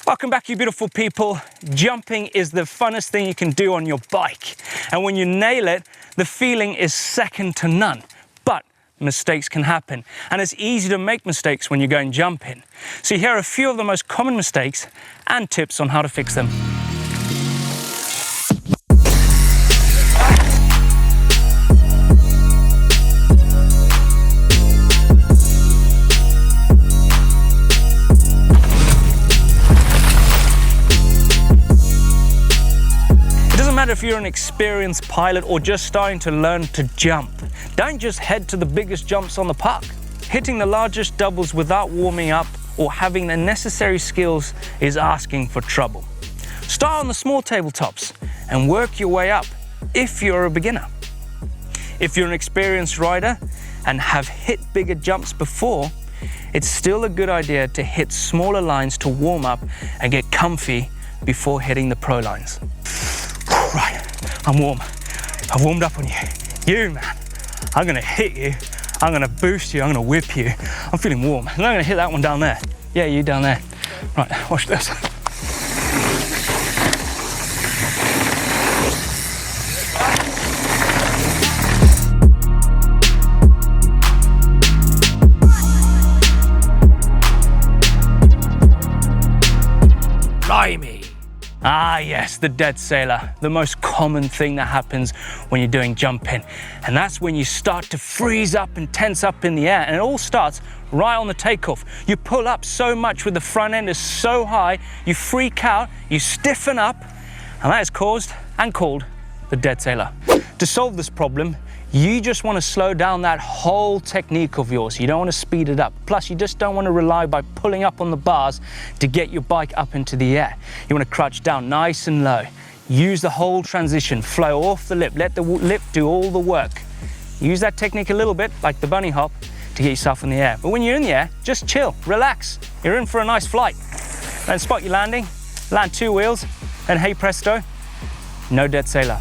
Welcome back, you beautiful people. Jumping is the funnest thing you can do on your bike. And when you nail it, the feeling is second to none. But mistakes can happen. And it's easy to make mistakes when you're going jumping. So here are a few of the most common mistakes and tips on how to fix them. If you're an experienced pilot or just starting to learn to jump, don't just head to the biggest jumps on the park. Hitting the largest doubles without warming up or having the necessary skills is asking for trouble. Start on the small tabletops and work your way up if you're a beginner. If you're an experienced rider and have hit bigger jumps before, it's still a good idea to hit smaller lines to warm up and get comfy before hitting the pro lines. Right, I'm warm. I've warmed up on you. You, man, I'm gonna hit you. I'm gonna boost you. I'm gonna whip you. I'm feeling warm. And I'm gonna hit that one down there. Yeah, you down there. Right, watch this. Blimey. Ah yes, the dead sailor, the most common thing that happens when you're doing jumping. And that's when you start to freeze up and tense up in the air, and it all starts right on the takeoff. You pull up so much with the front end is so high, you freak out, you stiffen up, and that is caused and called the dead sailor. To solve this problem, you just want to slow down that whole technique of yours. You don't want to speed it up. Plus, you just don't want to rely by pulling up on the bars to get your bike up into the air. You want to crouch down nice and low. Use the whole transition, flow off the lip, let the lip do all the work. Use that technique a little bit, like the bunny hop, to get yourself in the air. But when you're in the air, just chill, relax. You're in for a nice flight. Then spot your landing, land 2 wheels, and hey presto, no dead sailor.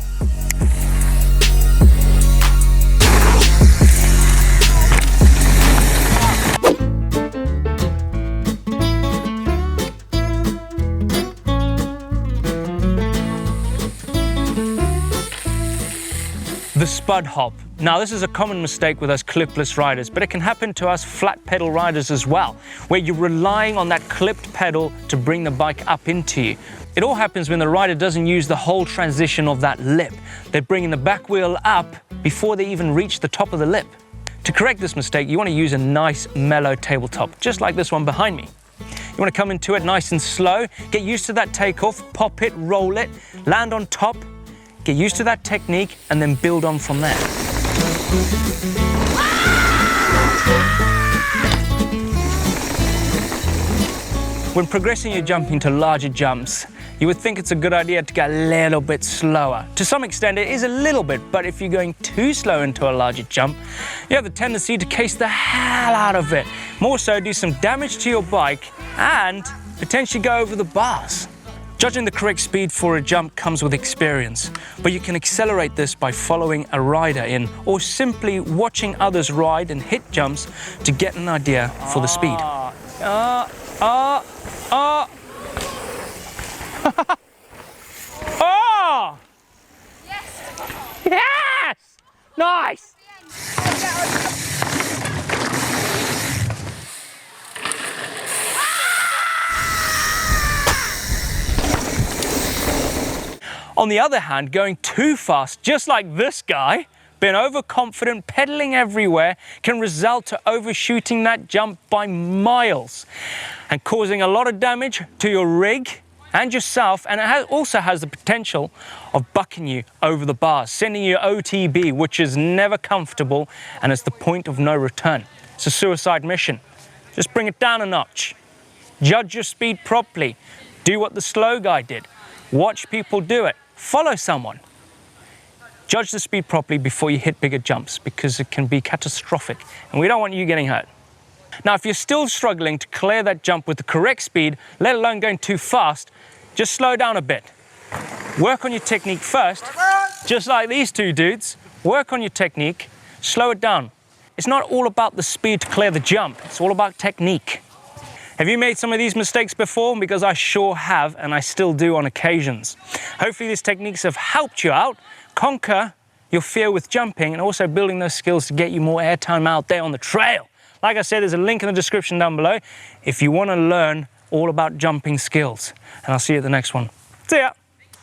The Spud Hop. Now this is a common mistake with us clipless riders, but it can happen to us flat pedal riders as well, where you're relying on that clipped pedal to bring the bike up into you. It all happens when the rider doesn't use the whole transition of that lip. They're bringing the back wheel up before they even reach the top of the lip. To correct this mistake, you want to use a nice mellow tabletop, just like this one behind me. You want to come into it nice and slow, get used to that takeoff, pop it, roll it, land on top, get used to that technique, and then build on from there. When progressing your jumping to larger jumps, you would think it's a good idea to get a little bit slower. To some extent, it is a little bit, but if you're going too slow into a larger jump, you have the tendency to case the hell out of it. More so, do some damage to your bike and potentially go over the bars. Judging the correct speed for a jump comes with experience, but you can accelerate this by following a rider in or simply watching others ride and hit jumps to get an idea for the speed. Oh! Yes! Yes! Nice! On the other hand, going too fast, just like this guy, being overconfident, pedaling everywhere, can result to overshooting that jump by miles and causing a lot of damage to your rig and yourself, and it also has the potential of bucking you over the bars, sending you OTB, which is never comfortable and it's the point of no return. It's a suicide mission. Just bring it down a notch. Judge your speed properly. Do what the slow guy did. Watch people do it. Follow someone. Judge the speed properly before you hit bigger jumps, because it can be catastrophic and we don't want you getting hurt. Now, if you're still struggling to clear that jump with the correct speed, let alone going too fast, just slow down a bit. Work on your technique first, just like these two dudes. Work on your technique, slow it down. It's not all about the speed to clear the jump, it's all about technique. Have you made some of these mistakes before? Because I sure have, and I still do on occasions. Hopefully these techniques have helped you out, conquer your fear with jumping, and also building those skills to get you more airtime out there on the trail. Like I said, there's a link in the description down below if you want to learn all about jumping skills. And I'll see you at the next one. See ya!